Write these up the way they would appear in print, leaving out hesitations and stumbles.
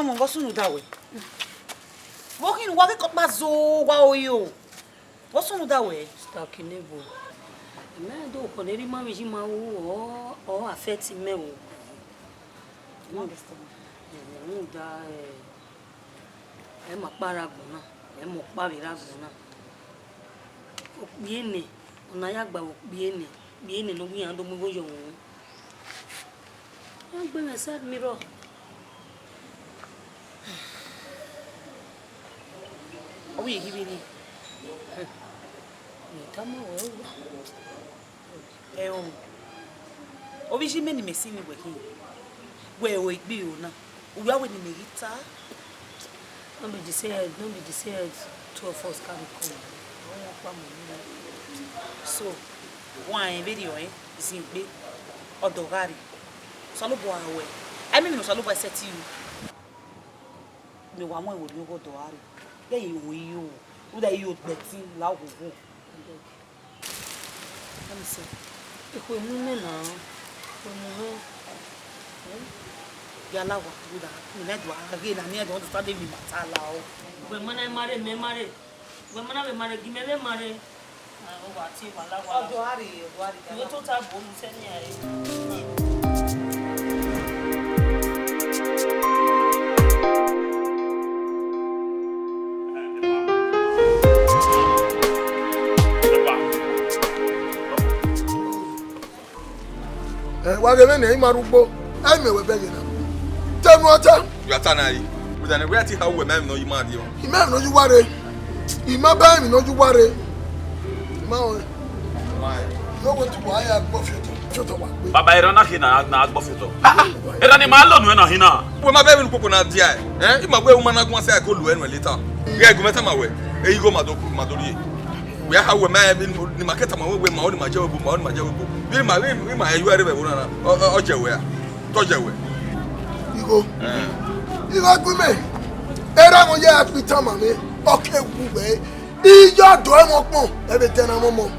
Mo gosto no dawe. Walking wa ke bazo wa oyo. Gosto no dawe. Está aqui nebo. Me do poneri mami ji ma o affect me o. Não gosto. Não dá é uma paragona, é uma paviragona. O biene, o nayagba o biene no mi ando mo yo. Eu bem essa miro. Oui, hibini. Tamo Obishi meni mesini we hin. We igbi o na. We are when me hita. Don't be deceived, two of us can come. So, one video is in be odogari. Salobo awe. I mean no salobo set you. Me wa mo wo ni odogari. Yeah, you. Who that you betting law go. Let me see. If we move now, Yala wa kuda. We need to again. I need to understand the matter. When man I marry, me marry. When man I marry, give me marry. Oh, what see, wala. Odogari. You to tap bone send Wagene ne imarugbo ai mewe bege na tenu ota you atanai with an reality how we men no you mad you imam no you ware imam ba mi no you ware ma o no want to buy a photo wa baba era na hina na agbo photo era ni ma lo nu na hina we ma be mi popo na dia imagwe woman na gwa say ko lu enu later ye go meta ma we e go madori we how we men ni market ma we ma o ni ma jawo bi ma you are be wona na o jewe a to jewe igo gume era mo ya pita ma me oke wu be iyo do e mo pon e be tena mo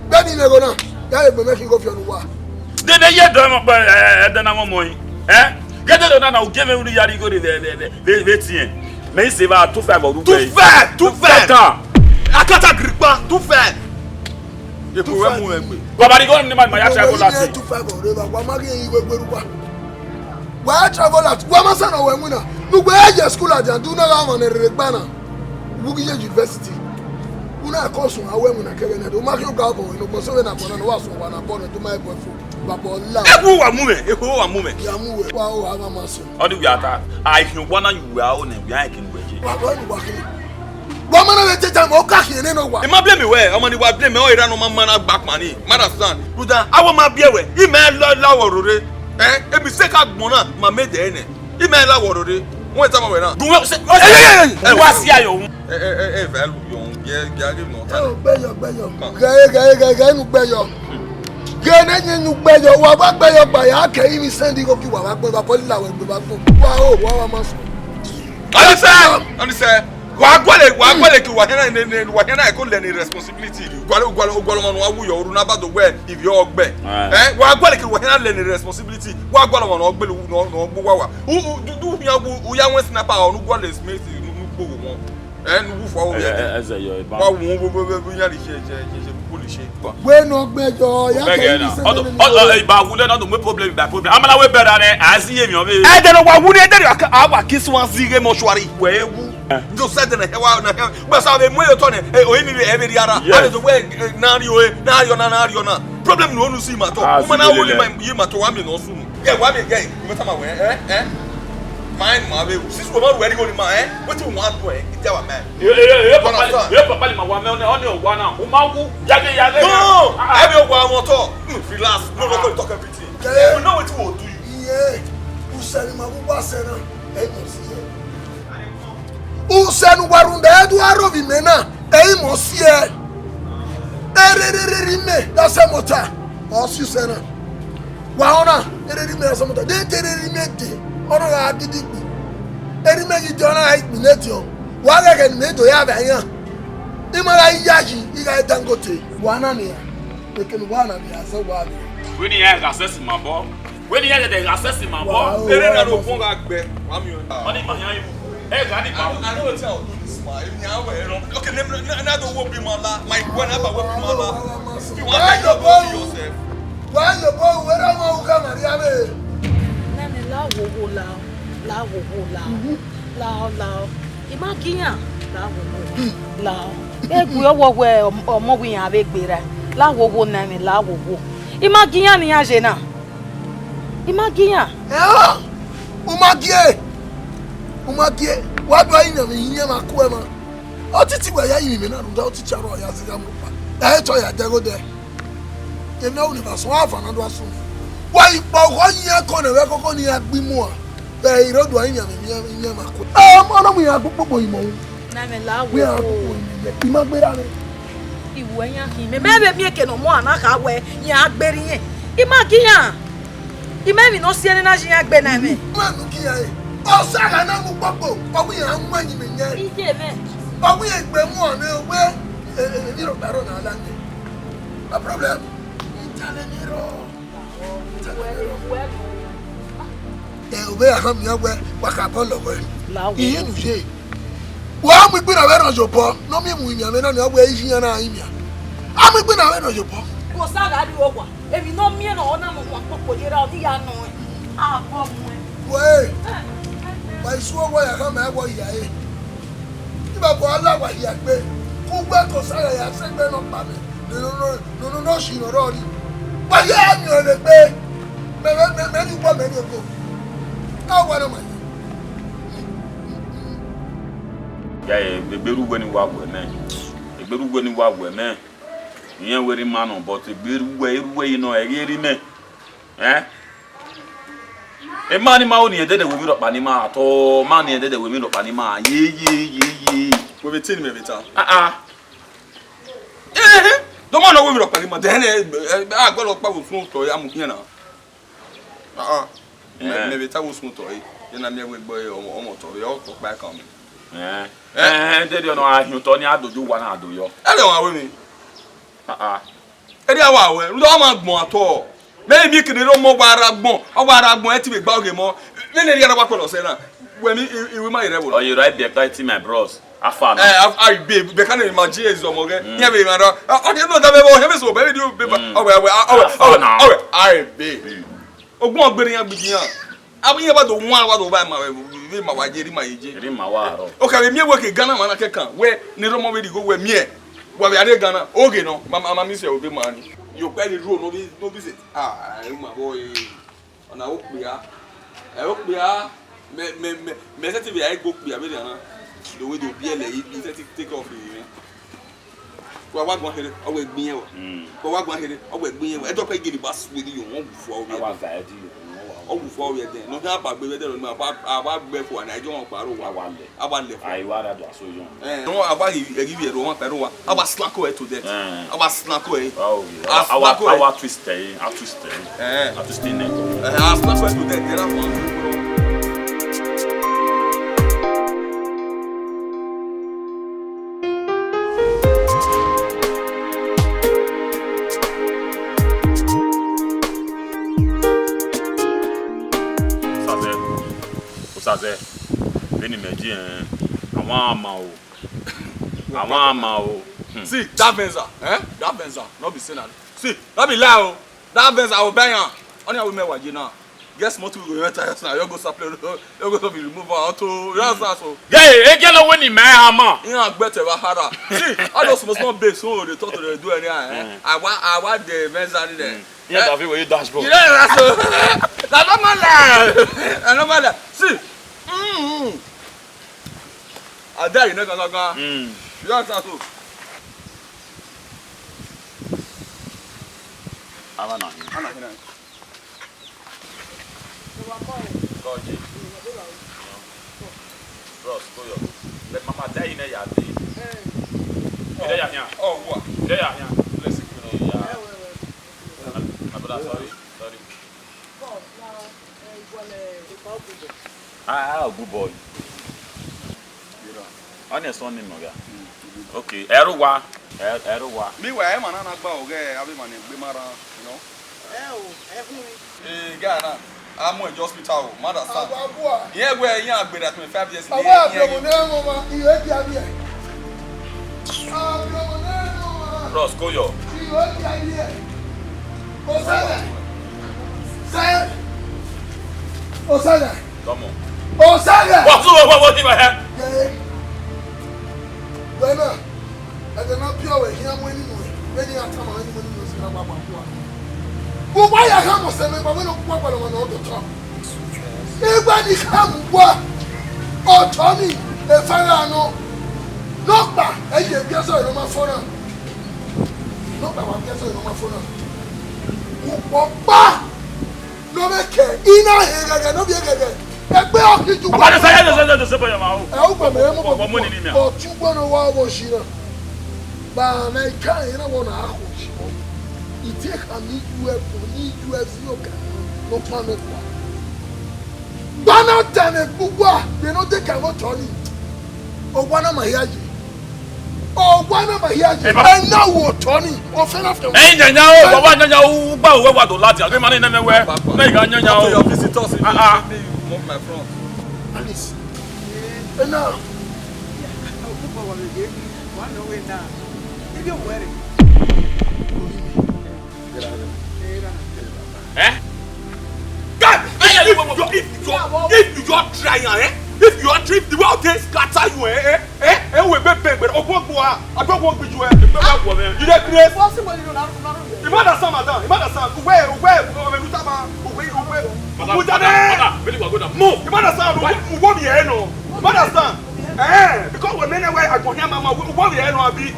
beni me go na ya e be me go fi onu wa de ye do mo e de na mo yin get do na o give me yari go de tien me se va tout faire tout faire akata gripa tout faire e ko we mu egbe baba ri go ni ma ya travel last tout faire go re ba wa ma ri igwe gberuwa wa travel last wa ma sana we mu na nu gbe je school aja do na ga mo ne re gba na wugi je university una ko sun awe mu na kebe na do ma ki o ga bo no bo so we na bo na wa so wa na bo no to my boyfriend baba la eku wa mu me ya mu we wa o ama ma so all the we ata I can wanna you are on and we are can we wa go ni wa kini wa ma na le tete mo ka kini ni no wa e ma blame we o ma ni wa blame o ira no ma na back money understand do that awo ma bia we e me la worore e bi se ka gbon na ma me de ene e me la worore won ta ma we na do we wa si ayo value yon ye give no o gbeyo gaye nu gbeyo gene nyinu gbeyo wa ba gbeyo gba ya ke imi sendi go ki wa ba gbe ba poli la we gbe ba fun wa ma so ani say wa gwale ki wa hena e ko le ni responsibility gwalo mo no awu yo ru na ba do we if you ogbe wa gwale ki wa hena le ni responsibility wa gwalo mo no ogbe no gbo wa du ya wen snapper o nu gwale smith nu gbo mo nu wu fo o ye wa wo ya ri je police we no gbeyo ya ke imi sendi ba wu le na do me problem ba problem amala we better than asi emi o be e de no wa wu ni e de awa kiswan zige mortuary we wu do said na hewa na but so be mo yo to ne o emi be e be riara and the way na rio na problem no nu si ma to wo na wo yi ma to wa mi no su nu ye wa me ge me ta ma we mine ma be sis wo ma we go ni ma what you want to ita wa man papa le ma wa me on o wa na o ma wu yage no e be o wa mo to relax no go talk everything you know what you do yeah usani ma bu ba se na e mo si usanu warunda edu arovi mena e mo si e erereri me da se mota o si se na wa ona ereri me da se mota de ereri me de ona ga didi bi eri me gi jona ai mineti o wa ga ke me do ya ba yan imara yaji iga dangote wa na ne ya lekin wa na ya so wa When you have access in my ball. When you have access in my ball. They don't know who got back. Money behind you. Hey, got it. I don't tell you this man. Okay, another will be my la. My whenever will be my la. You want to go yourself. Why you go where am I come and yabe? Nani la wo la. Imaginya la wo. Egu yo wo we omo wi yan be gbera. La wo nani la wo. Imaginya ni aje na. Imaginya. Umagie. What do I know? You ma kuema. Otiti wa ya yimi na ndo otiti aro ya ziga mo pa. To ya dego de. You know ni ba so afa na do aso. Wa ipo ko yin ko na we koko ni agbimu a. Be irodu ayin ya ma ku. Mo mu ya gbogbo imo. Na me la wo. We are imagbera ni. Iwo yan ki me be mi eke no mo ana ka we yin agberi yin. Imaginya. Imemi no sie na yin agbe na me. Manu ki ya e. Osaga na mu gbogbo. Owu yan anwanyi me yen. Ije me. Owu yan gbe mu ona we ni ro baro na ala ni. No problem. Obe aham ya we wakabo lowe. Iye nu je. Wa mu gbe na we na jopo. No mi mu nya me na ni ogbe yi yan na imia. Am gbe na we na jopo. Ko saga di ogwa. Ebi no mi na ona mo kwa pokolera odi ya no. Ah bo mu. We. Wa isu owo ya kan ma wo ya e. Iba ko ala wa ya gbe. Ku gbe ko saga ya se gbe no pa mi. No shi no ro ni. Wa ya mi o le gbe. Me ni po me ni ko. Ka wa no ma. Yeah, Beru when you walk with me. Beru when you walk with me. You ain't very man, but the Beru way, you know, I hear me. Eh? A man in my own, did we meet up Panima at all. Money did we meet up Panima. Ye. We'll be telling me better. Don't want to win up Panima. Then I got a power smooth toy. I'm here now. Maybe that was smooth toy. Then I'm here with boy or motor. We all talk back on me. Eh? They don't know how you turn out to do one. I do you. I don't want women. Any hour, we don't want more at all. Maybe you can do more barabon, or barabon to be buggy more. Then the other one will say, when you might have. Oh, you right there, guy, my bros. I found I be can't imagine is or more. Yeah, we are. I don't know that we have so baby do paper. I baby. Oh, one bearing up begin. I mean, about the one what over my wife, my age. Okay, me work in Ghana, man, I can't. Where never more go with me. Well, we are Ghana. Okay, no, Mamma Miss will be money. You pay the road, no visit. My boy. And I hope we are. I hope we are. Me set to I book be a bit. The way to be a lady, take off. Well, what one headed, always be able. But what one headed, always be able. I don't pay the bus with you before we are there. Oh, before we are there. No, not about whether on my before and I don't borrow. I want left. I want to so young. No, I want to give you a Roman Peru. I was slack away to that. I was slack away. Oh, I want to stay. I to stay. I to stay. I was slack away to that. There are one. See, that Venza, that Venza, not be saying that. See, that be loud. That Venza, I will buy her. Only I will make what you know. Guess what we will enter now. You go supply, you go to be removed auto. You know so. Yeah, you know when you man hammer. You know better harder. See, all those must not be so. They thought they do anything. I want the Venza there. Yeah, that way you dashboard. Yeah, that's so. That's not my life. That's not my life. See. I dare you never go. You know so. I'm not here. Let Mama die in a yard. Oh, what? Yeah. Let's sorry. Good boy. Honest on him, okay. Erwa. Meanwhile, I'm not about okay. I'll be money, you know. Ghana. I'm at hospital. Mother son. Yeah, where you are been at 25 years. Ross, go yo. Osaga. Come on. Osaga. What's in my head? Bueno, I don't know pure here when you are coming when you see my mama. Why I have to say, but we don't walk on the top. Everybody come what? Oh, Tommy, if I know. Knock back, and you guess I know my phone. Knock back, I guess I know my phone. Papa! No make it. Ina here, no be again. Ẹgbẹ́ ọ̀kì ju. Bàbá ṣe yẹ ṣe bóyá máa o. Ẹ ó gbà mẹ́rin mọ́ bọ̀ ní mi. Bọ̀ tún gbọ́dọ̀ wá wọ̀ sí náà. Bàánà ìka yẹn náà wọ̀ náà kò sí ọ́. Ìtí ẹ̀ka ní US yóò kà ló pa mi kọ́. Gbaná tẹ̀lé gbogbo à bí ní ó dé kàwé tọ́ ni. Ọgbọ́n náà mà yá yìí. Ọgbọ́n náà mà yá yìí. Ẹ náà wò tọ́ ni. Ọ̀fẹ́ náà fẹ́ wọ́n. Ẹyin nyanya o, bàbá nyanya o, gbà òwe wà tó láti àgbẹ̀ máa ní ẹnẹ́mẹ́ wẹ́. Bẹ́ẹ̀ ká nyanya o. Your visitors in my front. Alice. Ẹ náà. God, if you just try, if you are trip the way they scatter you, we be big, but I don't want you. You dey crazy? You mother son, madam. You mother son. Where? Move. You mother son. Who won't be here no? Mother son. Because when men away, I go hear mama. Who won't be here no? Abi.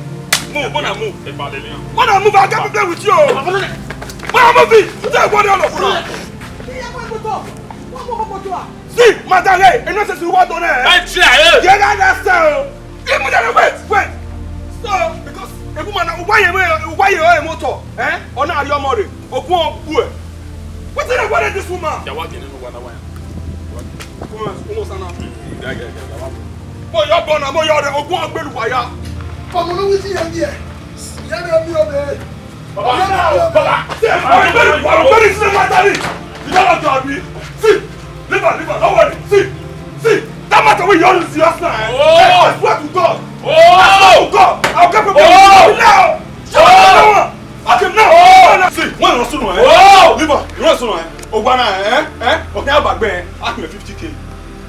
Move. Mother move. Mother move. I can't play with you. Mother move. You take one all of you. See, madam, hey, and not say you want to know. I try. You understand? Wait. So, because a woman, why you are a motor? Or not your mother? Or poor boy? What's the matter with this woman? You're walking in one away. Almost an hour. Boy, you're born a boy, you're a one bed wire. Come on, we see them here. You're me over. You don't have to me. See, leave her, don't worry. See, that matter with you is your son. I swear to God. I swear to God. I'll get people now. I can now. See, one of us leave her. You want to okay, I'm back there. I can 50K.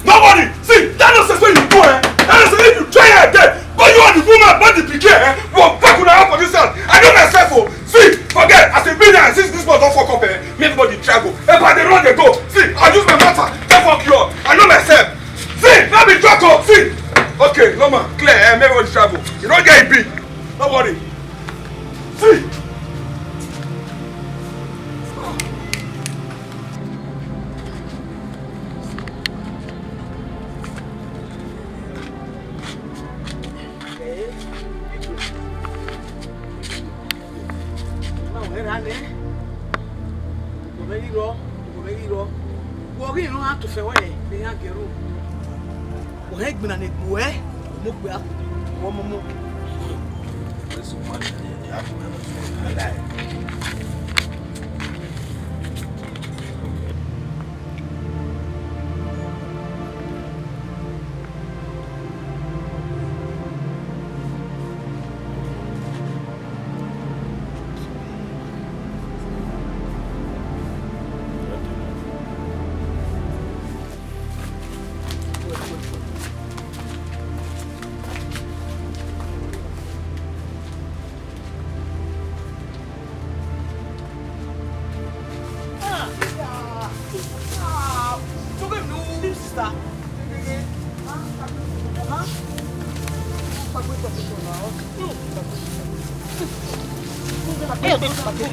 Nobody. See, that nonsense when you go. That nonsense if you try again. But you are the woman, but the PK. Well, back when I have for this house. I know myself. See, forget. As a billionaire, since this one don't fuck up, me everybody travel. If I run, they go. See, I use my matter. Don't fuck you up. I know myself. See, let me drop up. See. Okay, no man, clear. Everybody travel. You don't get it big. Don't worry. See.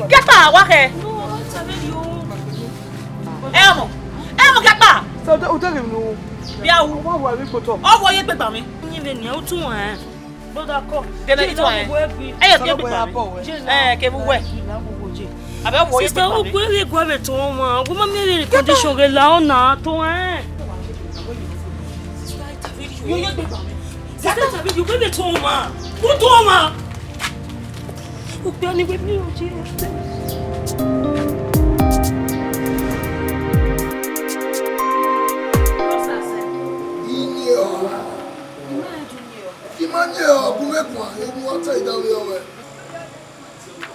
Gapa, wahe. Elmo, gapa. So o tell him no. Bia wo. Wa wa wi poto. O wo ye gbe gba mi. Yin le ni o tun wa. Bo da ko. Gele itu wa. E ye gbe gba mi. Ke bu we. Abe wo ye gbe Sister, gba o mi. gbe we gwa be to wa. Wo ma mi le condition re la ona to Yo ye gbe gba mi. Sister, ta bi you gbe be to wa. Wo to wa. O gbe ni we mi o ji. manye ogumekwa egu ota idawe owe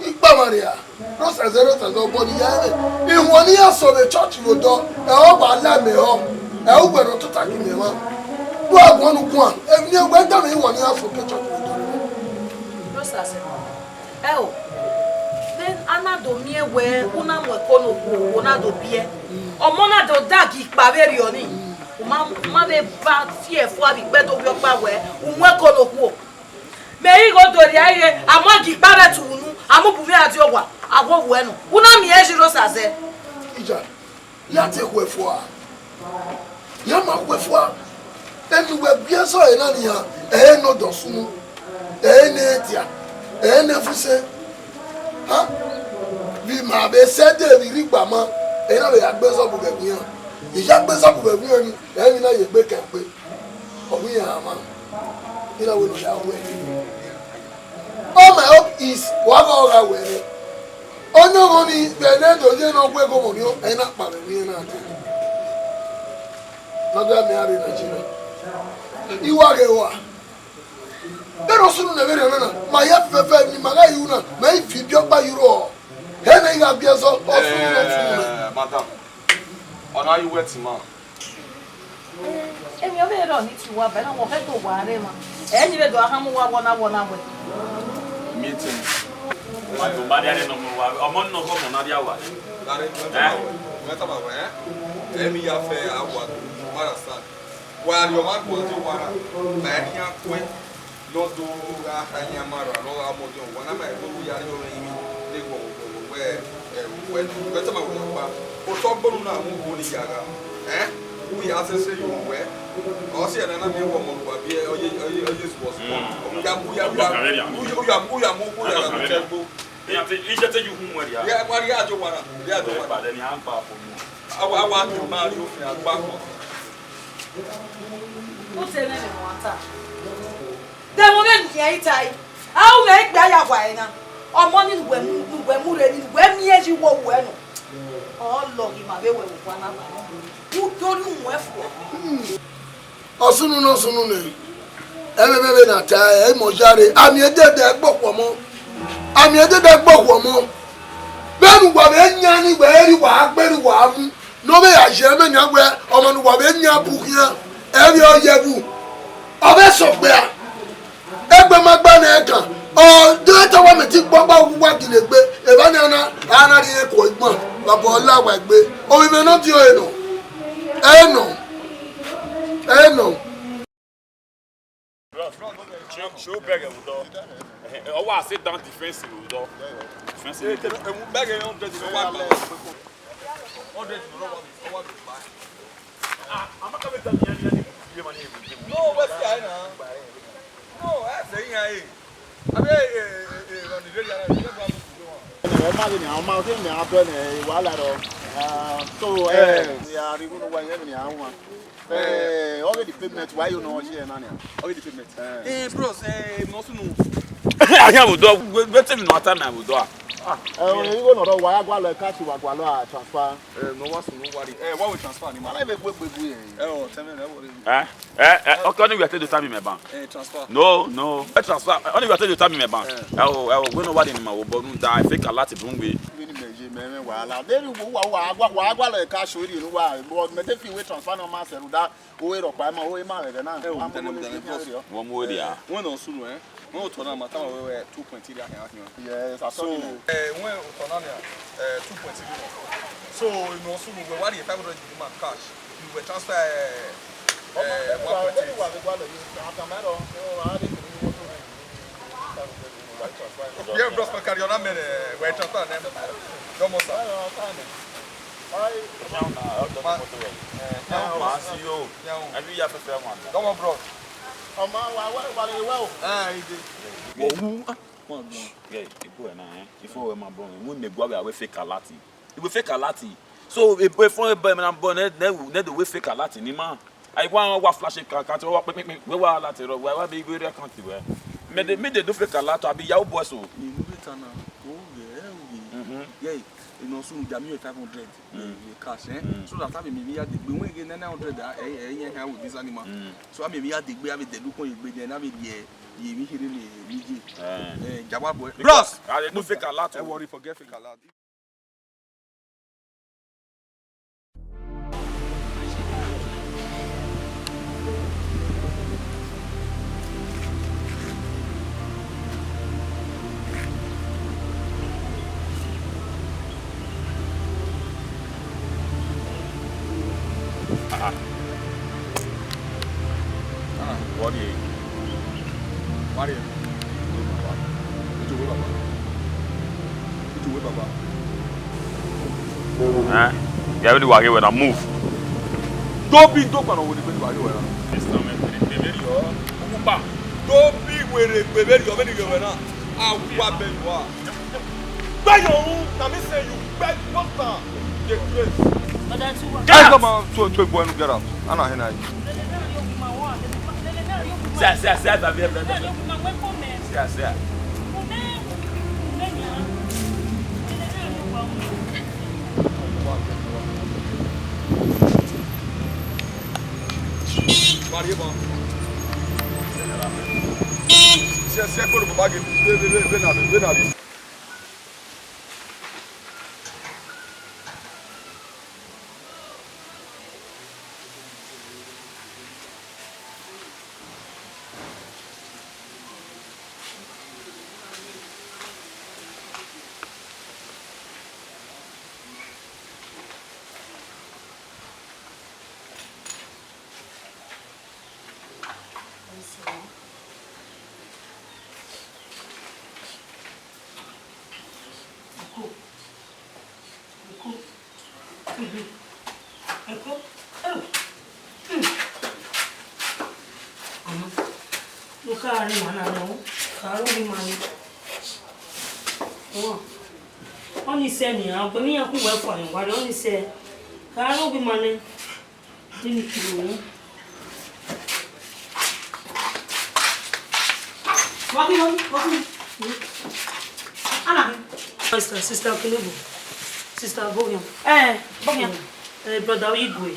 Ipa Maria no se zero ta do body ya e ihun ni aso the church go do e o ba la me ho e o gbero to ta ki me ma do agbon nu kun e ni egbe ta me ihun ni aso the church go do no se o then anado mi ewe una mo kono ku una do bie omo na do dag ipa veri oni uma be ba fie fo abi gbe to bi opa we unwe kono ku me yi go do ri aye amagi pa be tunu amubu mi ati ogwa agwo wo enu una mi e jiro sase ija ya te ku efo a ya ma ku efo a enu we bia so e na ni ha e no do sunu e ne tia e ne fuse ha vi ma be se de vi ri gba mo e na be ya gbe so bu be gbiyan ija gbe so bu be gbiyan ni e ni na ye gbe ke pe ogun ya ma ila wo no ya we all my hope is whatever I wear onye goni benedo je no gwe go mo ni e na pa me ni na ati na ga me ari na jira iwa ge wa pero sunu na bere na ma ya fefe ni ma ga yu na ma fi bi opa euro he na ga bi so o sunu na sunu madam ona you wet ma emi o be ro ni ti wa be na mo fe to wa re ma e ni be do aha mu wa wona we meeting ma to ba dia no mo wa omo no go mo na dia wa dare meta ba emi ya fe awa mara stand wa yo ma ko to wara ba nya kwen no do ga hanya mara no ga mo do wana ma go ya yo imi le go we meta ba wa o to gbonu na mu go ni yaga who ya say you we o se na na me wo mo gba bi oye was born ya tempo ya te ije te yu hu ya ya wa ya jo wara ba de ni an pa fo mu awa to ma ri o fi agba ko o se na me wanta de mo be nki ai tai awu me gba ya kwa ina omo ni ngwe mu re ni ngwe mi eji wo wo enu o lo ki ma be we wo kwa na ba u tori un efo osunu no sunu ne ebebebe na ta e mo jare ami edede gbopo mo ami edede gbopo mo benu gwa be nya ni gbe ri wa agberu wa mu no be ya je me nya gbe omo nu gwa be nya bu kian e bi o yebu o be so gbe a egbe magba na e kan o de to wa me ti gbogbo wa gile gbe e ba ni ana ri e ko igbon baba olawa gbe o mi me no ti o eno eno show beggar with do o wa sit down defensive with do defensive e mu beggar yon de no wa 100 no wa I'm not coming to you money. no we see na no e say yan e abi on the radio na ma ni àwọn ma se mi abo ni wala ro so ya ri gunu wa yen ni àwọn already payment why you know here na ni already payment bros no sunu I am do wetin no time I will do you go no ro wa agwa lo cash wa gwa lo transfer no wa sunu worry what we transfer ni ma na be gbegbu yen o tell me na worry okay only we take the time in my bank transfer no transfer only we take the time in my bank we no what in my wo nu da fake a lot bungwe ni meje me wala deri wa agwa lo cash ori nu wa but me dey fi we transfer no ma se ru da o we ro pa ma o e ma re na wo mo dia when no sunu when o tona ma tama we 2.3 ahia yes so when o tona na 2.3 so no sunu we what 500 ma cash you will transfer 1.8 yeah bros pa carry on a minute we transfer them no more sir every year for one come on bros if we ma born we me go we fake a lati we fake a lati so before we born the we fake a lati ni ma I want wa flash account we wa lati ro we be go account we me de do fake a lati abi ya boy so yeah you know, soon jam you 500 cash, so that time maybe I did we get 900 here with this animal. So I maybe I did we have the look on you then I mean you hear me Jawab boy. Bros, no fake a lot. I worry forget fake a lot. What do you? What do you? Yeah, we do work when I move. Don't be dope and with the baby. Don't be with the baby. You're very good now. I what baby you are. Buy your own. Now me say you beg what's that? Get grace. But that's what. Guys, come on to boy and get out. I'm not here. Se é quando vai ver Only say me, I'll be a good for him. What only say, Carlo be money. Didn't you? Anna. Sister Kilubu. Sister Bogian. Bogian. Brother Igwe.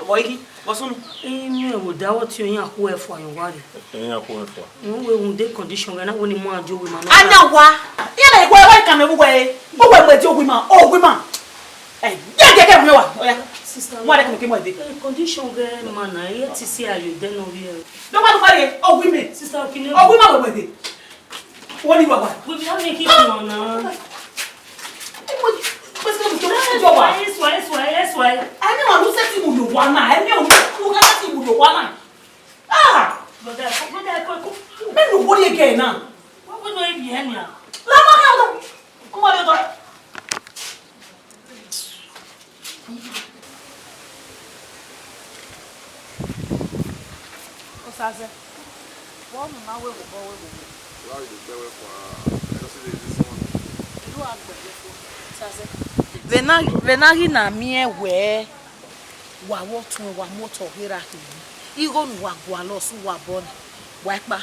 Boy, what's on? Me would doubt you in a who for him. What? No, we won't take condition when I want more do with my. I know why. Yeah, why can I away? But when we women, oh, women. Yeah, sister, what I can make condition girl, man. I yet to see how you then over here. No matter oh, women, sister, can oh, women with it. What do you want? We will make it on now. That's why. Anyone who says you will one night, anyone who has you will one night. Ah! But that's men nobody again now. What would I be here? Osaze. One man will go away. Why is the better for this one? You are the Osaze. Venagi na mie we wa wotu wa moto hira hi. Igo nu wa gwa lo su wa bon. Wakpa.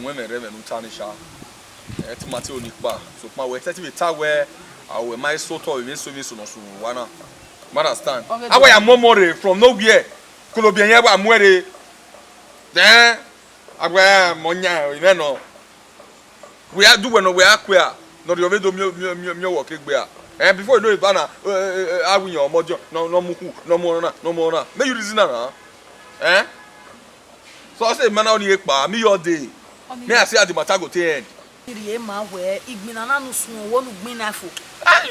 Women revenue tanisha. Etimati onikpa. So ma we tete ta where our my sort of even service no so wana. Understand? Awa ya momore from nowhere. Kolobien ya ba mwere. Then agwa monya you know. We are doing we are queer. No the ovedo mi work egbe a. Before you know it bana awu your mojo no muku no more na. Make you reason na. So I say man only ekpa me your day. Me I say at the matter go to end. Ma we igbina na no sun wo nu gbin na fo.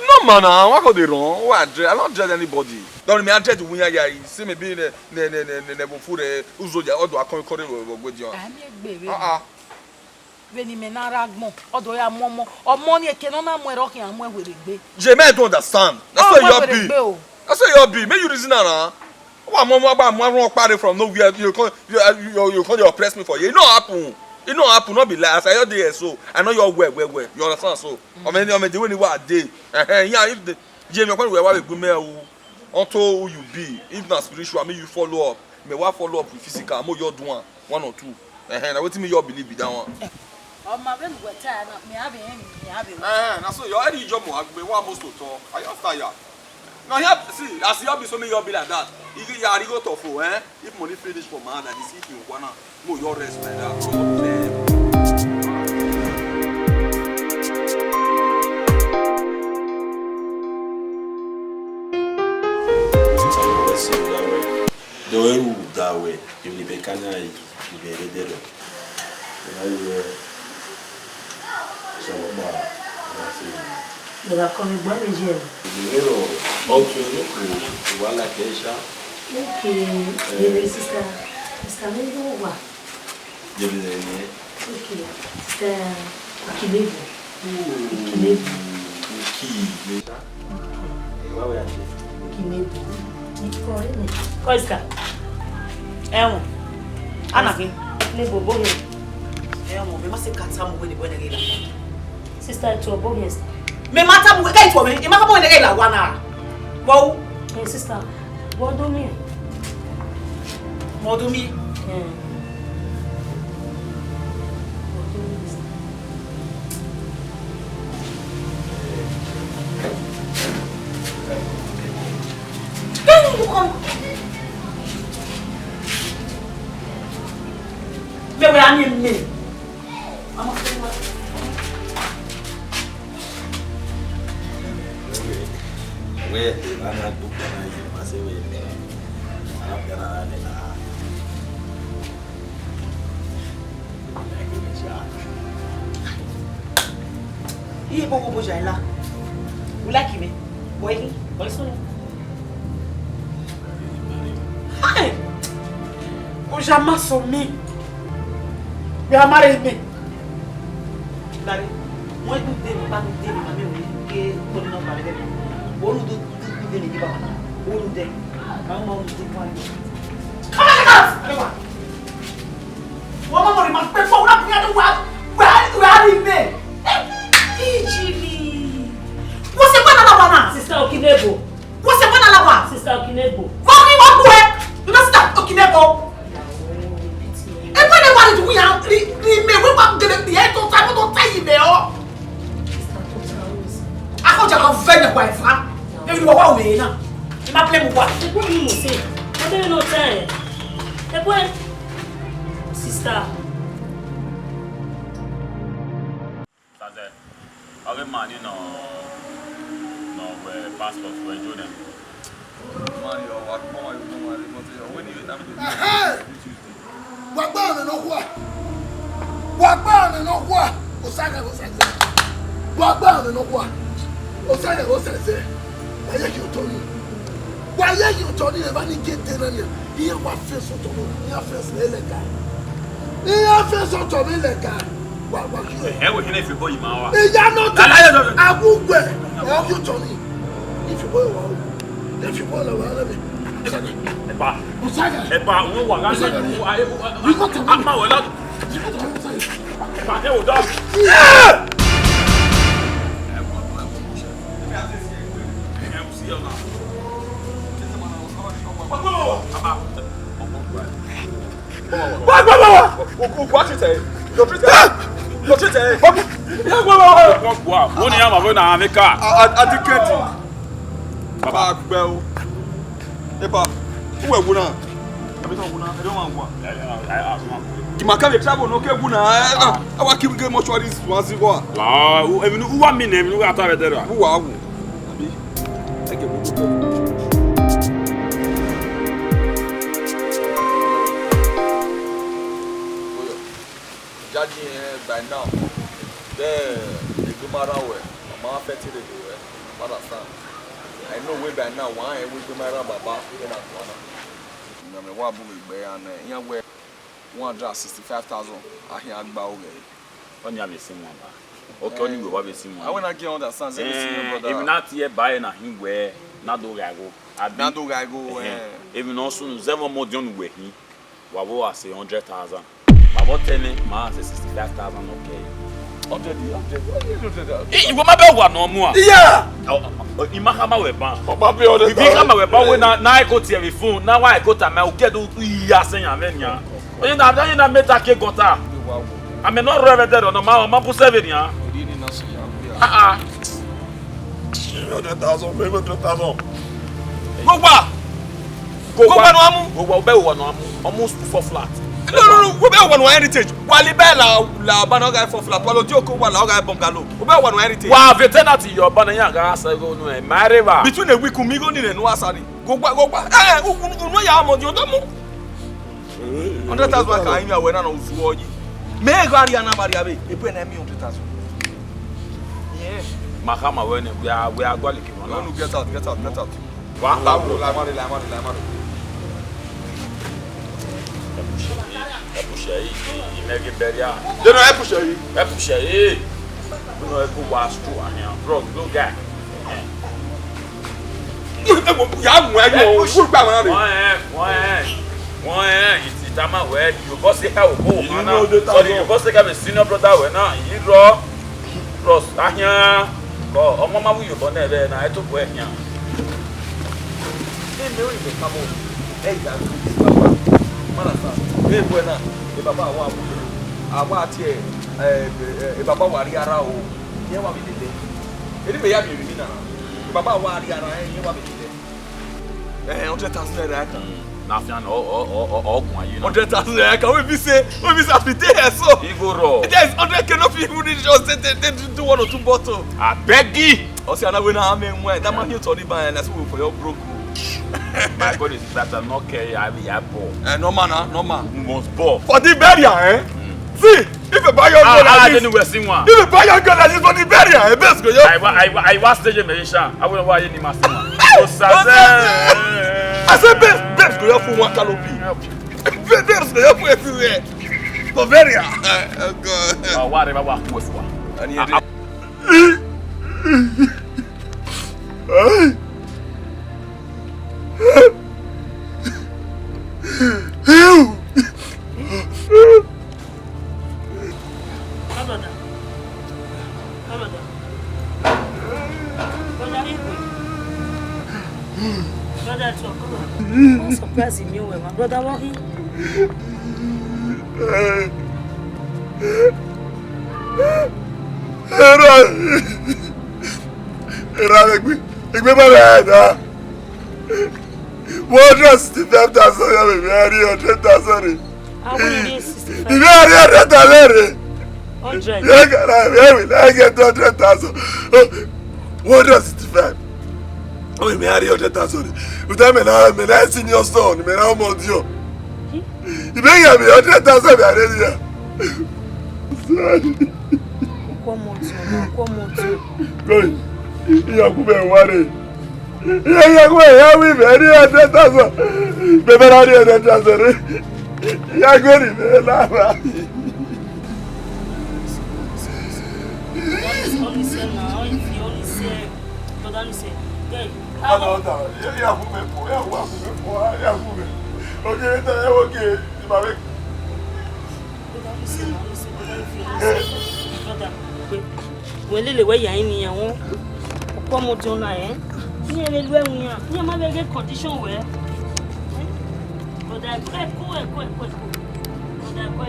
No man, what go dey wrong? I don't judge anybody. Don't me judge wunya ya. See me be ne bofu re uzoja odo akon kore gbejo. Veni me na ragbon odo ya momo omo ni eke no na mo ero kin amo ewere gbe. Je me don't understand. That's why you be. That's why you be. Make you reason na. Wa momo agba mo run pare from nowhere you come oppress me for you. It no happen. It no happen, not be like as I hear there so. I know you're well. You understand so? I mean the way you are day. Yeah, if the Jamie when we are with me unto who you be. If not spiritual, I mean you follow up. Me what follow up with physical, I'm your doing one or two. Now what me you believe be that one. Oh, my baby, what time? Me having him. Me having. Now so you already job more. We want most to talk. I just tired. Now here, see, as you be so many, you be like that. You go to for If money finish for man, and if you wanna more your rest like that. The way that way, you live in Canada, you very dead. They are coming back again. Okay, sister. Sister, maybe over. Okay, sister, Coisca. Anakin. Nebo bohe. Me must say katamu when the boy again. Sister to bohe. Me mata mu kai to me. E maka boy again la wana. Wow. Hey sister. What do me? What do me? Me we ani me. Ama where the man book and I must say, iye bobo boja ila. You like me? Boy, boy so. Hi. Oja maso mi. We are married me. Daddy, moi do dele, ba do dele, ma me o que pode não married me. Bolu do dele de baba. Bolu dele. Ma o do kwa. Come on. Wo ma mo ri ma pe fo na punya do wa. We are me. Ijili. Você vai na lawana? Sister Okinebo. Você vai na lawa? Sister Okinebo. Vai ni mo bu e. You know sister Okinebo. We are me we back to the end of time don't tell you me oh. I hold your friend the wife ha. If you wa we na. You ma play mo wa. The boy you say. I don't know time. The boy sister. Saze. Ave mani no passport we do them. Mani o wa ko ayo no mari mo te o we ni na me. Wagbana no kwa. Wagbana no kwa. Osaga. Wagbana no kwa. Osaga. Why you Tony? Why you Tony? E va ni kete na ni. Iye wa face o Tony. Iye face lelega. Iye face o Tony lelega. Wa ki. E wo hina if boy ma wa. Iye no ta. Agugwe. O you Tony. If you boy wa. If you boy la wa na me. Eba. Osaga. Eba, won wa ga se We got to ama we la. Eba, e wo do. What you say? Your treat. Wọ́n ní àmàbọ̀ náà Amẹ́ríkà. Adikẹ́tì. Bàbá àgbẹ̀ o. Epa, who are Buna? I don't want one. Kimaka dey travel no ke Buna. I want keep get much this once you go. Ah, even who want me name, who got that there. Who are you? Abi. Take a book. Judging by now. There, the Gumara way. Mama petty the way. Understand? I know way by now why we Gumara Baba in that corner. I mean, what book be and here where 165,000 I hear about it. Only have a same one. Okay, only we have a same one. I wanna get understand. If not here buying a him where not do I go. Not do I go. Even also nous avons more than we he. Wabo a say 100,000. But what tell me, ma say 65,000 okay. 100. Eh, you ma be wa no mo a. Yeah. Imahama we ban. Papa be on the. If you come we ban we na I go to your phone. Now why I go to my get do iya sen ya menya. Oyin na meta ke gota. I'm not ready on my seven ya. Ah. 100,000, maybe 100,000. Go back. Go back no amu. Go back one no almost 4 flat. No. Go back one heritage. Wali be la bana guy 4 flat. Walo joko wala guy bungalow. Go back one heritage. Wa veterinary your bana yanga asa go no marriva. Between a week mi go ni no asari. Go back. Eh, no ya mo di odamu. 100,000 ka anya we na no zuo yi. Me go ari na bari abe. Ebu na mi 100,000. Yeah. Mahama when we are going to get out. Wow. La. Puxa aí, mega beria. You know, puxa aí. Puxa aí. You know, go wash to here. Bro, go get. Ya mu ayo, fu gba wọn re. Wọ́n it's tama we you go say how go na. So you go say ka senior brother we na, you draw. Bros, ahia. Ọmọ ma wuyo bo na ebe na eto bo ehia. Ni me o ibe pamo. Ya baba. Mana sa. E bo na. E baba wa awu. Awa ati e baba wa ri ara o. Ye wa mi dede. Eri be ya mi ri na. E baba wa ri ara ye wa mi dede. 100,000 naira kan. Na fian ogun ayi na. 100,000 naira kan we be say as we dey here so. Igoro. There is 100k no people need just they do 1 or 2 bottles. Abegi. Osi ana we na amen when that man here to the ban na so we for your broke. My God is better not care I be abo. Normal. Must ball. For the burial, See, if a buy your girl like this, if you buy your girl like this for the burial, best go yo. I was stage musician. I wouldn't buy any master. I said best go yo for one canopy. Best go yo for everywhere. For burial. Oh God. Oh, whatever work with one. Don't surprise me, my brother. What he? What was 65,000? You marry 100,000. I will 65. You marry 100,000. 100. I get 100,000. What was 65? Oh, you marry 100,000. You tell me now, I see your son. You now more you. You bring me 100,000. Come on, go. You are going to worry. Yeah, we marry 100,000. Baby, I need 100,000. You are going to lava. Only say now, if you only say, but only say, okay. Wele we ya ni yan ko mo ti ona eh ni ele lu ehun yan ni ma be get condition we but I ko but I ko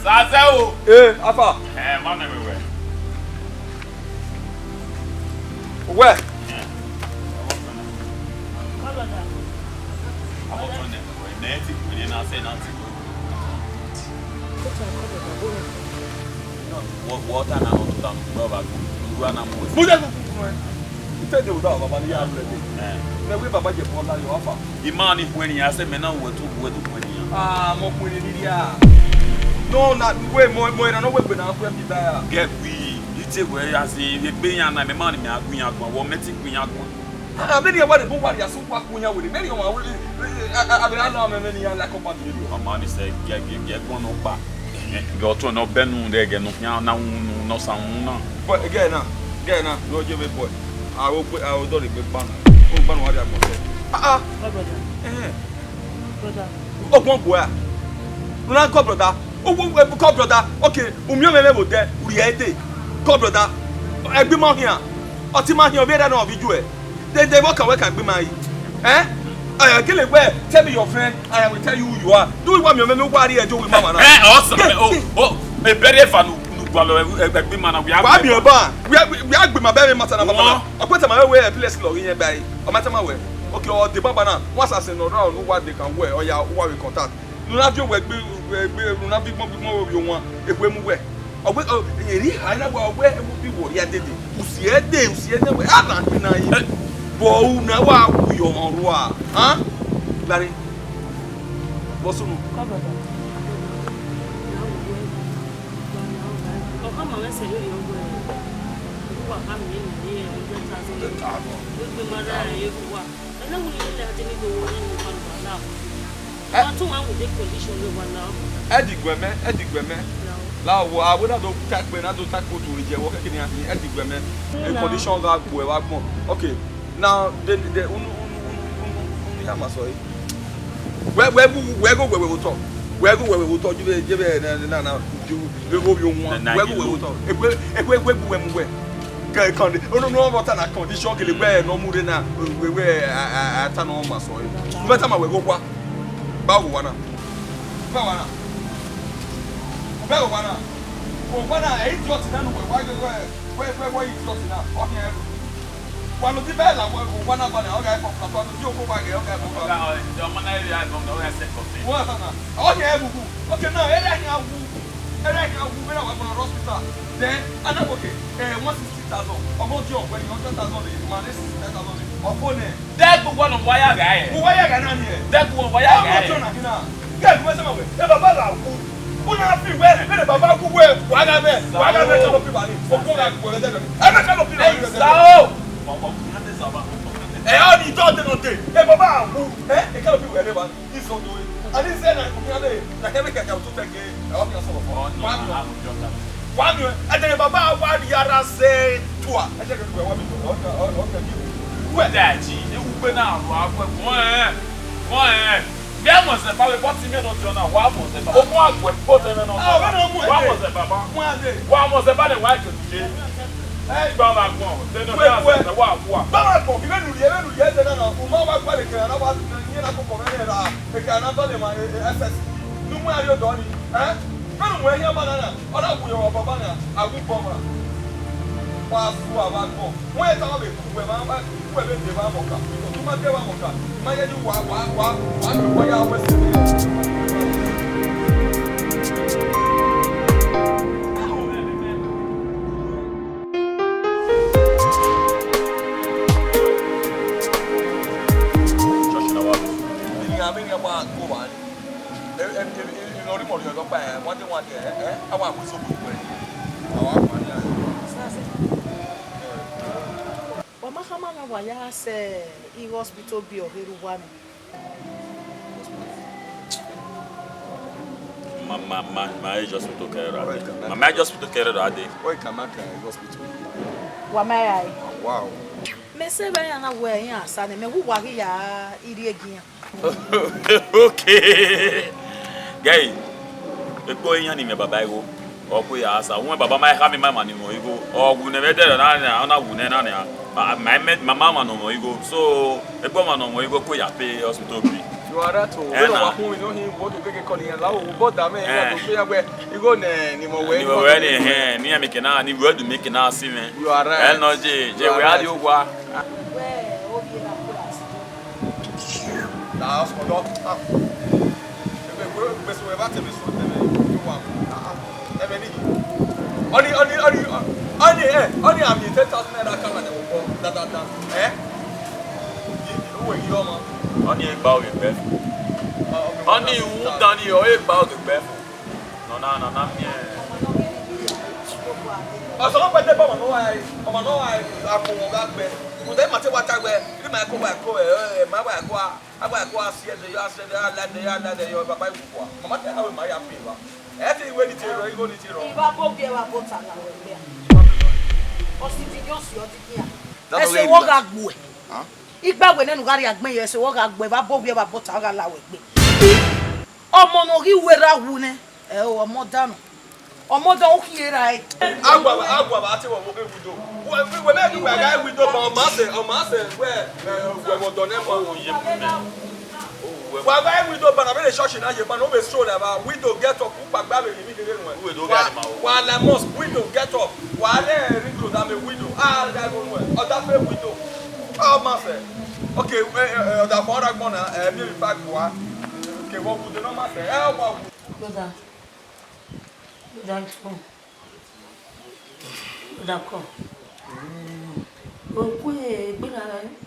Zaze o. Afa. Man me Where? Water na on to tell you that Baba ya ready. Na we Baba je for na yo afa. Imani kweni ya se mena wo to kweni ya. Ah, mo kweni ni dia. No na we mo na no we gbe na akwa bi da ya. Get we. Ite we ya se we gbe yan na me man me agunya agba wo meti gunya agba. Ah, me dey what dey worry aso kwa kunya we. Me dey o ma we abira na me ni ya la kompa to you. Mama ni say get gbon no pa. Go to no benu de ge no nya na no san na. But again na no je me boy. I will do the big ban. Oh, ban what I want. Brother. Brother. Oh, one boy. Run call brother. Oh, call brother. Okay, umyo me bo there. We are there. Call brother. I be man here. Oti man here be there no video e. They work and be man. Eh? I kill it where. Tell me your friend and I will tell you who you are. Do you want me me worry and do with mama now? Eh, awesome. Oh, a very fun. Egbe mana we agbe. Wa bi oba. We agbe ma be matter na baba. Okweta ma we place lo yin bai. O mata ma we. Okay, o de baba na. Once as no round no what they can wear or ya who we contact. No na bio we gbe no na big mo we won. Egbe mu we. Ogbe eri ha na we bi wo ya dede. Usie de we ana na yi. Bo na wa ku yo onro a. Han? Lari. Bosunu. Edigbeme. La wo aboda do takpe na do takpo to je wo kekini ani edigbeme. A condition ga gbo e wa gbon. Okay. Now the ya maso yi. We go talk. We go talk you na you go bi won. We go talk. Egbe bu we. No water na condition ke le gbe no mu de na we ata no maso yi. Better ma we go kwa. Ba wo wana. Wana 8 shots na no we why you shots na. Okay. One of the bella wana bana okay for platform you go back okay for. The man area don't know set of things. What na? Okay bubu. Okay now area hu we na we hospital. Then another okay 160,000. Omo jo when 100,000 man 60,000. Opone. That one on wire guy. Who wire guy na here? That one wire guy. Get we say we. E baba la ku. Una fi we the baba ku we wa ga be so people ni. O ko ga ku le de. E be kind of people. Sao. Eh on it don't know day. Eh baba who eh kind of people wherever is on the way. And he said na kebe ka to take e o so for. One you and then baba wa di ara say toa. E je we wa bi to. Okay. Where that ji e wu pe na ro akwa won Bien mo se pa we bot mi no jo na wa mo se pa. O mo agwe po te me no. Wa mo se baba. Wa mo se ba de wa ke je. Eh ba ma gbon. Te no ya se wa wa. Ba ma gbon bi me nu ye te na o ma wa gba le ke na wa ni na ko ko me na e ka na to le ma SS. Nu mu ayo do ni. Eh? Me nu we here banana. Ola ku yo baba na agu bomba. Wa su wa gbon. Won e ta wa be ku we ma ku we be de ba mo ka. Tu ma de wa mo ka. Ma ye ni wa ya we se. Waya se I hospital bi o Heruwani. My hospital care. My hospital care ade. Why Kamaka hospital? Wa mai ai. Wow. Me se ba ya na we yan asa ne me wu wa ya iri egian. Okay. Guy. Eko yan ni me baba igo. Oku ya asa. Won baba mai ha me mama ni mo igo. Ogu ne be there na wu ne na na. My mama no more ego. So eko ma no more ego ko ya pay hospital bill. You are right. We wa hu no him what to get calling la o bo da me go to ya we you go ni mo we. Ni mo we ni ni make na ni we do make na see me. You are right. No je we adi ogwa. We obi na class. Na hospital. We so we ba te me so te me you wa. Ebe ni. Oni am 10,000 naira kala na wo da. eh? Who are you, man? Only about the best. Only who done you about the best. No, Ọ̀sán wọn pẹ́ tẹ́ bọ́ ọmọ náà wà àkùnwọ̀n bá gbẹ. Ǹjẹ́ màtí wà tá gbẹ? Ilé màá kó wà kó ẹ̀ máa wà kó àgbà kó àṣì ẹ̀dẹ̀ yọ àṣì ẹ̀dẹ̀ aládẹ̀ yọ bàbá ìwùkọ́ à. Màmá tẹ́ àwọn ìmọ̀ ayà pè wá. Ẹ ti ìwé ni ti rọ ìwé ni ti rọ. Ìbá bó bí ẹ wà bó ta làwọn ẹgbẹ́ à. Ọ̀sìn ti yóò sì ọtí kí à. Ẹsẹ̀ wọ́n ga gbò ẹ̀. Ìgbàgbé nínú kárí àgbẹ̀yẹ ẹsẹ̀ wọ́n ga gbò ẹ̀ bá bó bí ẹ wà bó ta ọ̀gá làwọn ẹgbẹ́. Ọmọ náà rí wẹ́rà wù ní ẹ̀ ọmọ dànù. Ọmọ dán ó kí era ẹ̀. Agwaba àti wọ̀ wọ́n ewúdo. Wẹ́n mẹ́rin wẹ̀ ká ewúdo bọ̀ ọmọ àṣẹ wẹ̀ wọ̀dọ̀ náà mọ̀ wọ̀ yẹ kú mẹ́. Wà á ewúdo bọ̀ nàbẹ́lẹ̀ ṣọ́ọ̀ṣì náà yẹ bọ̀ wẹ̀ stroll ẹ̀ bá widow get up kú pàgbà bẹ̀ yìí nídìrí nù ẹ̀. Wà á lẹ̀ mosque widow get up wà á lẹ̀ ring road àmì widow á lẹ̀ ẹ̀rọ nù ẹ̀ ọ̀dà fẹ́ widow ọmọ àṣẹ. Ok ọ̀dà fọ́ ọ̀dà gbọ́n náà ẹ̀ bí mi bá gbọ́ wa. Ok wọ́n wùdó náà má fẹ́ ẹ̀ wọ́n wù. D'accord. Òkú ẹ̀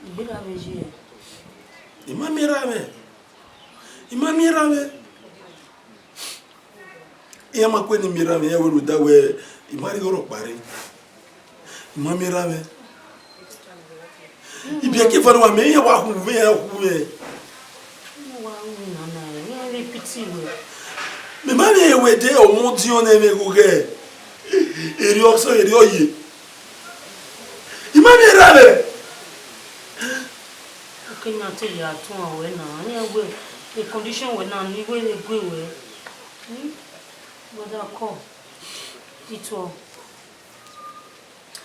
ìgbéra méjì ẹ̀. Ìmá mìíràn mẹ́. Ìyá máa pẹ́ ní mìíràn mẹ́, ẹwẹ́ ló dáwẹ́ ìmárí ọ̀rọ̀ parí. Ìmá mìíràn mẹ́. Ibi ẹ̀kí fọ́nà wà mẹ́yìn wà hù mẹ́. Wà á wù nànà ẹ̀ ní ẹ̀rí pìtì rẹ̀. Mais même ewede omondi on eme goge eri oso eri oye imami rale Kenya te ya tun awe na ni ewe the condition we na ni we gbe we butako ito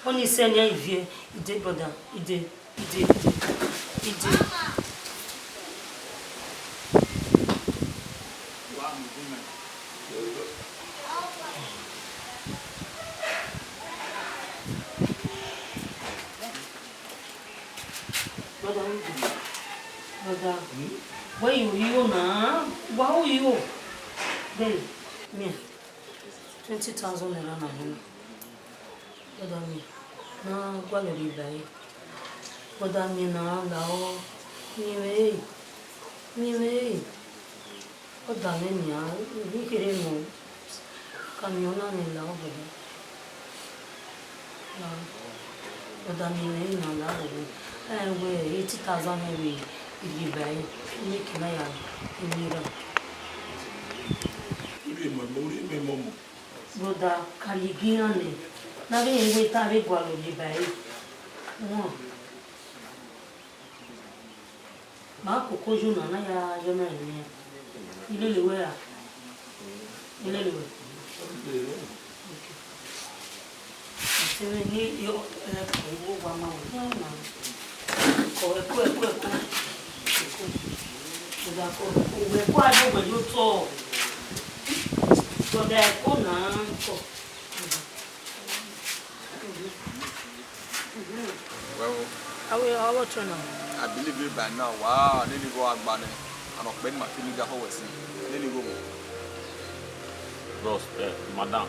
oni se ni ivie ide brother ide Brother, where you now? Wow, you. Then, me, 20,000 naira na him. Brother, me, na gwalori bai. Brother, me na lao. Me. Brother, me niya. Ni kere no. Kamiona ni lao brother. Brother, me na lao brother. We 80,000 we give by make na ya imira. Brother, kaligiane. Na be we ta be gwa lo give by. No. Ma ko ko juna na ya jona ni. Ile lewe ya. Ile lewe. Okay. Ni yo ko wa ma wo na. Ẹ̀kọ́. Ẹ̀kọ́ àjọ̀gbọ̀n yóò tọ̀. Gbọ̀dọ̀ ẹ̀kọ́ náà ń tọ̀. Àwọn ọ̀tọ̀ náà. I believe it by now. Wow, nini go agbane. I'm not paying my feeling that how we see. Nini go. Bros, madam.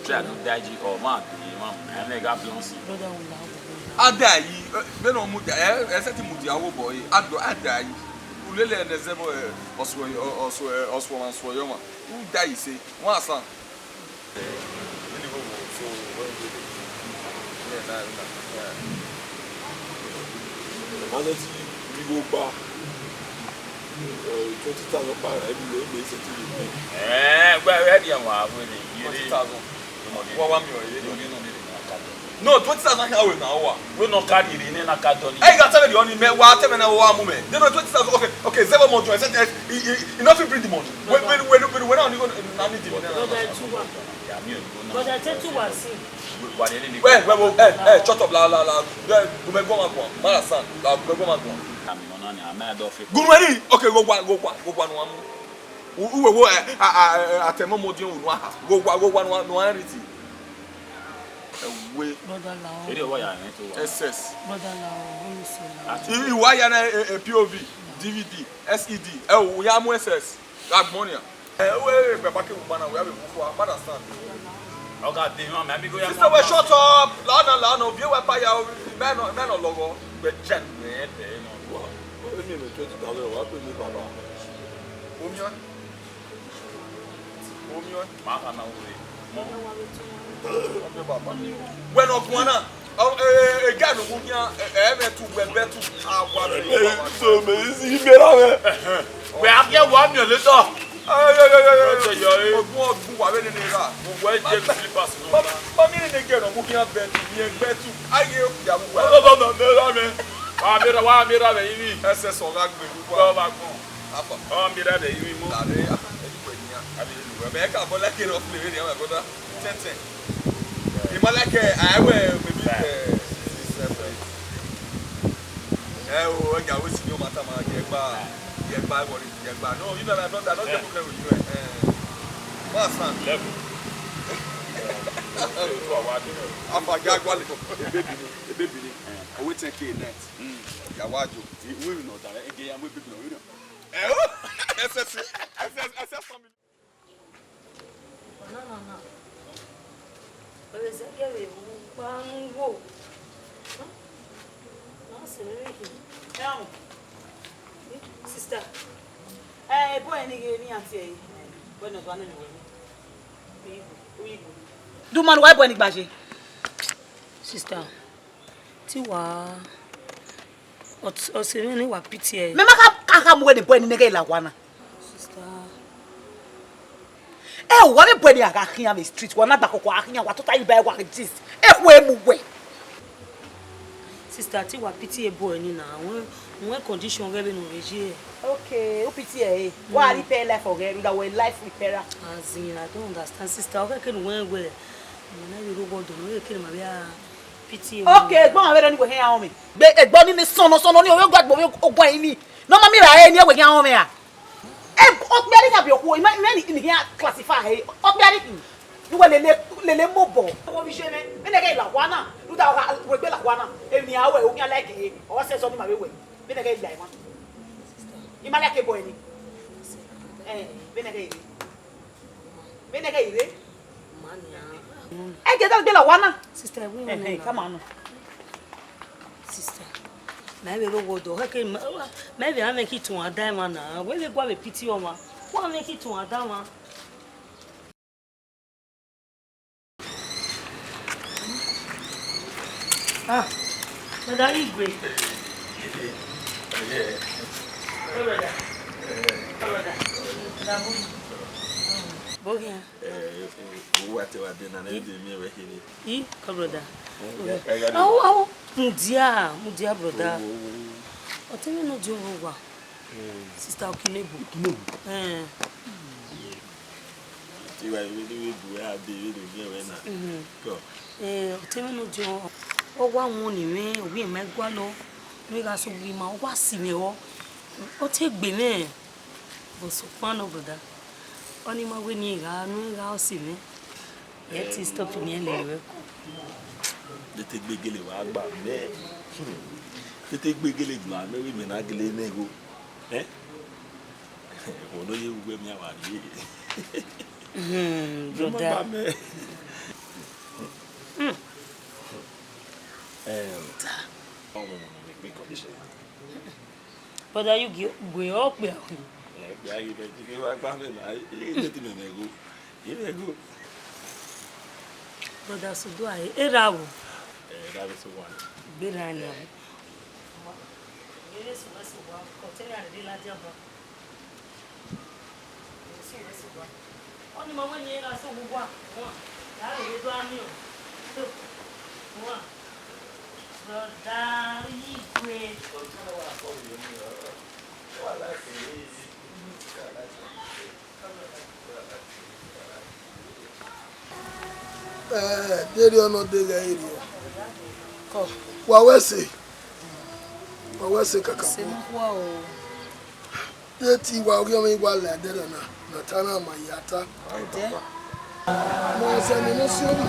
Try to daji or man, imam. And they got Beyonce. Brother will love. Ada yi be no mu ese ti mu di awo boy ada yi ulele ne zebo oswo man so yo ma u da yi se won asan ni go so when do yeah na Manati we go back 20,000 para every day say to you. Gba ready am wa we ni 20,000 wa wa mi o ye ni no no 20,000 here we now we no carry it in na carton. Hey, got tell me the only me wa tell me na wa mu me. They know 20,000 okay 7 months I said you not bring the money. When on you go na need the money. But I tell you what see. Well, shut up la. Go me go man go. Marasan, la go man go. Kami ona ni ama do fe. Go ready. Okay, go one no am. Wo atemo modin wo no ha. Go one no arity. We Brother lao. Ere wa ya ni to. SS. Brother lao. Iwa ya na POV, DVD, SED. We ya mo SS. That money. We be back in Ghana we have a move for understand. Okay, maybe go. Sister, we shut up. Lana, view a fire. Man on logo. But Jen, What? What do you mean 20,000? What do you mean, Baba? Omion. Mama na When of one, again, better. So, man, see, better. we have here 1 million little. No, you know I don't get problem with you. What's that? Level. I'm a gagwali. The baby. I will take it net. Yawajo. We will not die again. We people know. SS family. No. But is that you? One go. No, sir. Sister. Boy, any auntie. Boy, no one anyway. Do man, why boy, Nick Sister. Tiwa. O se ni wa pity. Me maka mo ni boy ni nega ila wana. Sister. Wa me boy ni aka kian me street. Wa na bakoko akian wa total iba wa this. We mu we. Sister, tiwa pity boy ni na. When condition get no regie. Okay, o pity eh. Why repair life for her? That way life repairer. As in, I don't understand, sister. Okay, can when we na you go do no can ma bia pity. Okay, gbon we don ni go here on me. Be egbon ni sono ni o gba ogun yin ni. No ma mi ra e ni e we here on me a. O pe ari ka bi oku, ni here classify e. O pe ari kin. You will lele mobo. What we shame me nega ila wana. Do that we be la wana. E ni awe o nya like e. O say so ni ma we. Me nega ila wana. Imala ke boy ni. Benega ire. I get that bela wana. Sister, we come on. Sister. Maybe we go do. Maybe I make it to a diamond now. When we go have a pity on ma. Why make it to a diamond? But that is great. Bogia. Whatever dinner, they me we here. Brother. Oh, mudia brother. O tell me no do over. Sister AKINIKPIN. You are really do have the video here now. Go. O tell me no do. O wa won ni me, obi me gwa lo. Me ga so bi ma o wa si me o. O te gbe me. Bo so pan brother. Oni ma we ni ga nu ga o si me. Yet is stop ni ele. They take big gele wa gba me. They take big gele gba me we me na gele me go. O no ye we me wa ye. Brother. But are you go up there? Yeah, you go. Brother, so do I. Erawo. That is one. Berania. Only my one year I saw one. That is brand new. One. Brother, you great. Deri ono de ga iri. Wa wese kaka. Semwa o. Deti wa ogi omi wa la de na tana ma yata. Mo se ni no so ni.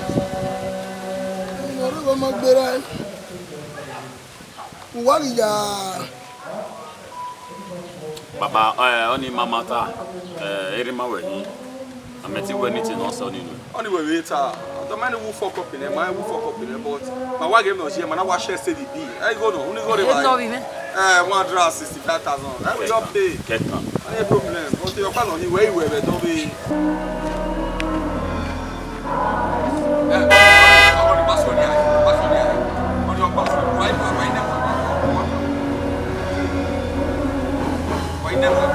Mo ro ma gbera. Wa ya Baba, only mama ta, erima we ni. Ameti we ni ti no so ninu. Only we wait The man who fuck up in there, man who fuck up in there, but my wife gave no share, man. I wash share say the B. I go no, only go there. $165,000. I will up pay. Get on. No problem. But your plan on the way we don't be. I want the pass on the eye. On your pass. Why never?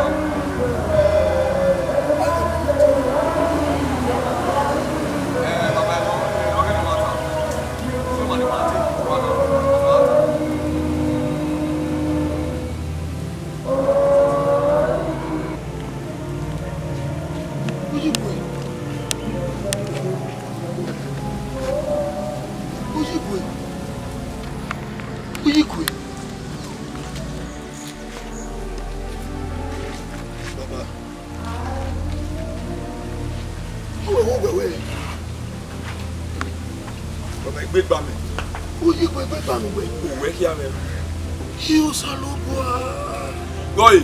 Goi,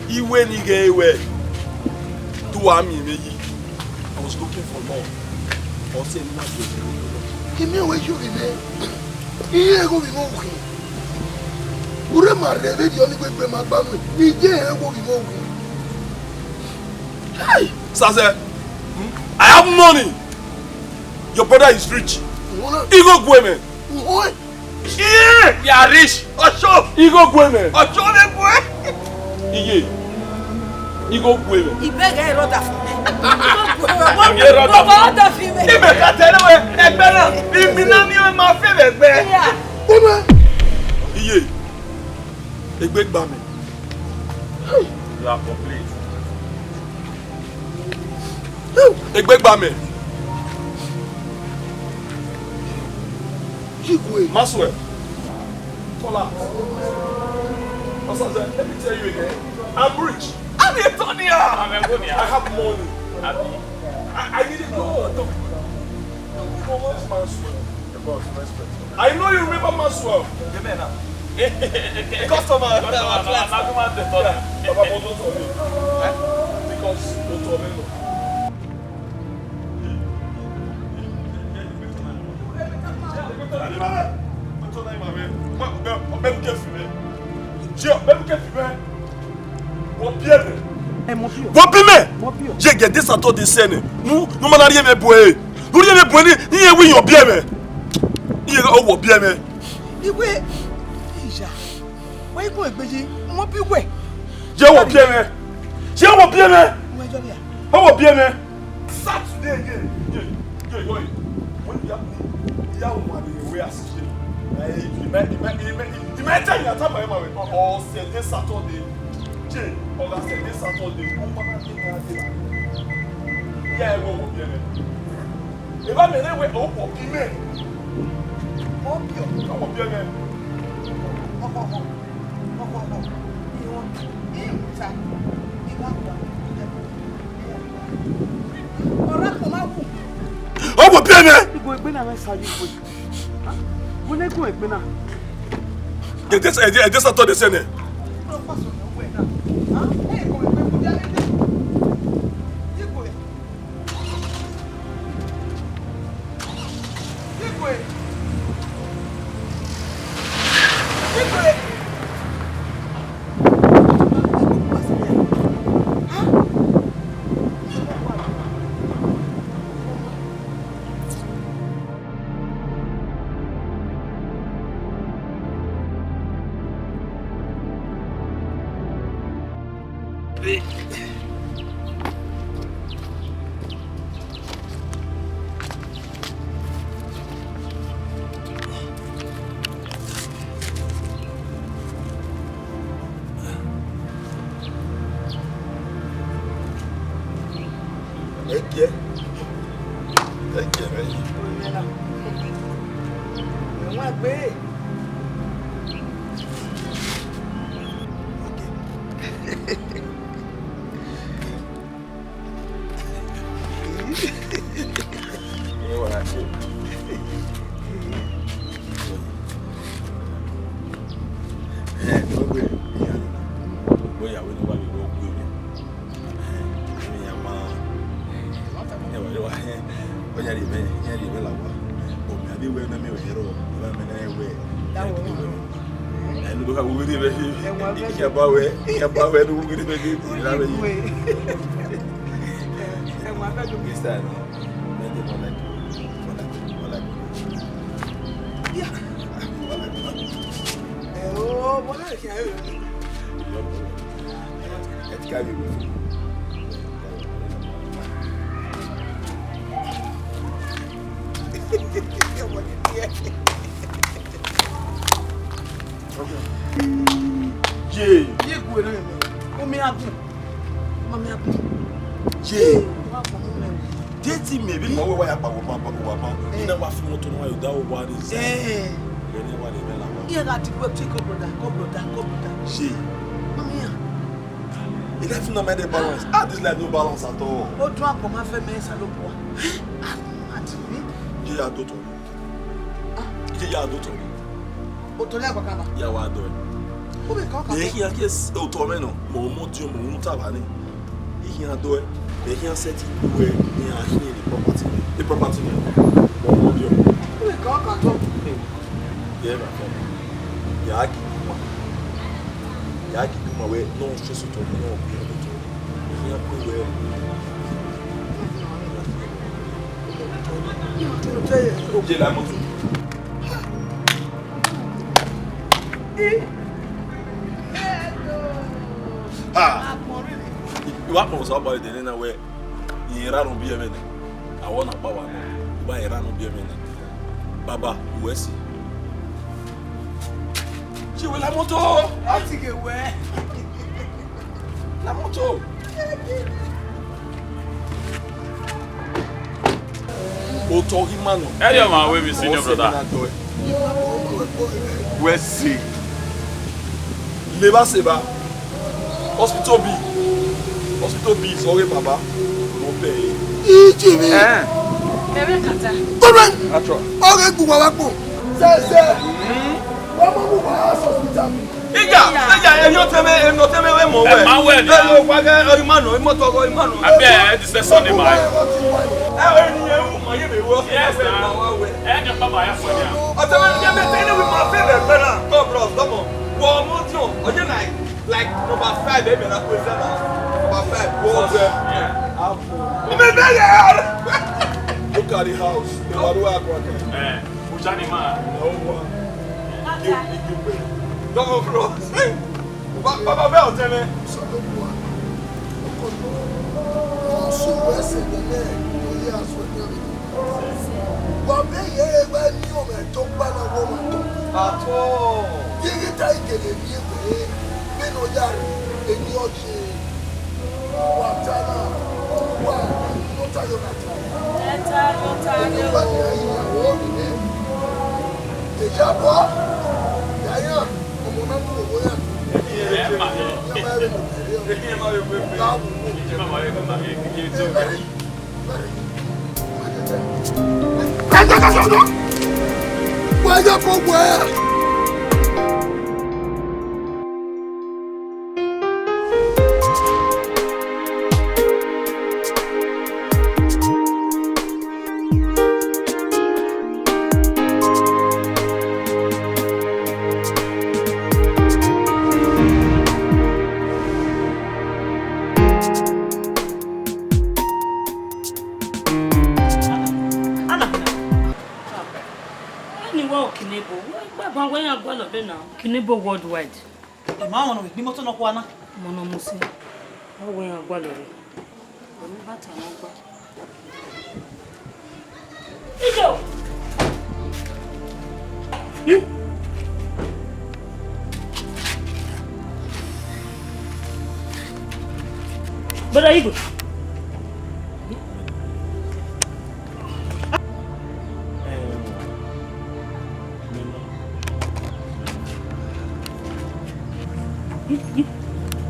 iwe ni ge iwe. Do ami meyi. I was looking for more. Or say not to. Give me away you remain. Here go be more. Ure marre the only way be my family. Ni je go be more. Hey, Saze, I have money. Your brother is rich. He go go man. What? Yeah, you are rich. Osho. He go go man. Osho le boy. Iye. He go go man. He beg I wrote that for me. He make a tell we egbe na. Bi na ni o ma fe egbe. Oba. Iye. Egbe gba mi. You are complete. Egbe gba mi. Maxwell. Let me tell you again. I'm rich. I'm a Tonya. I have money. I need it. No. Maxwell. I know you remember Maxwell. The man. Customer. Because j'ai gardé ça tout de scène. Nous m'en rien mais boé. Nous rien mais boé ni oui yo bien mais. Il o bien mais. Iwe. Ija. Why go egbeji? Mo bi we. J'ai o bien mais. J'ai o bien mais. Mo ejo bia. O bien mais. Saturday again. When you have one way as il m'a dit à ta maman oh c'était Saturday. On a c'était Saturday. On va dire il y a un bon bien. Et va mener ouais au pour pimer. Oh bien même. Oh bon bien mais. Go egbe na me saju ko. Mo ne go egbe na. Ede Saturday sene. Hero, way. That was And look how we did it. About where we did it. and my bed This time, yeah. Oh, what I can it's got you. Jay, you go in. Mommy up. Jay. Dating maybe more where I you know what from to know that one is. Yeah, got to go take up brother. Jay. Mommy. It has no matter balance. This like no balance at all. O tún àpò máa fẹ́ mẹ́sà ló pọ̀. Àti mi. Jay ya doctor. Jay ya doctor. O tó lẹ́ àpàkàbà. Ya wa do. O bẹ̀ kọ́ kàtó. He yes o to me no. Mo ti o mo ta ba ni. He ya do. He ya set it where he are here the property. Mo ti o. O bẹ̀ kọ́ kàtó. Yeah, my friend. Yaki kuma we no stress to no be able to. Ya ku we. Jay la mo tu. Ah. You want to talk about the name where you ran on BMN. I want to power. You buy ran on BMN. Baba, Wesi. She will la moto. I think it where. La moto. Oto himano. Earlier man, we senior brother. Wesi. Leva seba. Hospital B. Sorry, Baba. Mon père. Ichimi. Bebe kata. Comment? Attends. Okay, Kuba Wako. C'est. Maman, hospital. Ija, enyo teme we mo we. Ma we ni. E wa ga imano, imo to go imano. Abi this is Sunday man. Eni e ma ye be wo. Yes, na. E ke baba ya for ya. O teme ye be tene with my favorite brother. Go bros, come on. Wo mo ti o. O je like number 5 e be na ko se na. Number 5. Go there. Yeah. Me be ya. Look at the house. The Wadua Aqua. Ujani man. No one. Go bros. Baba be o teme. Kinibo worldwide. E ma won bi moto no kwa na. Mono musi. Awo yan agba lori. Omi bata mo gba. Ijo. Brother Igo.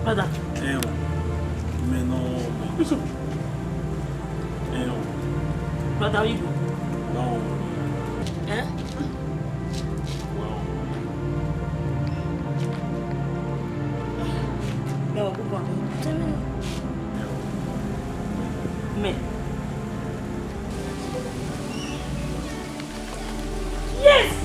Brother. Bishop. Brother Igo. No. Eh? No, go on. Me. Yes!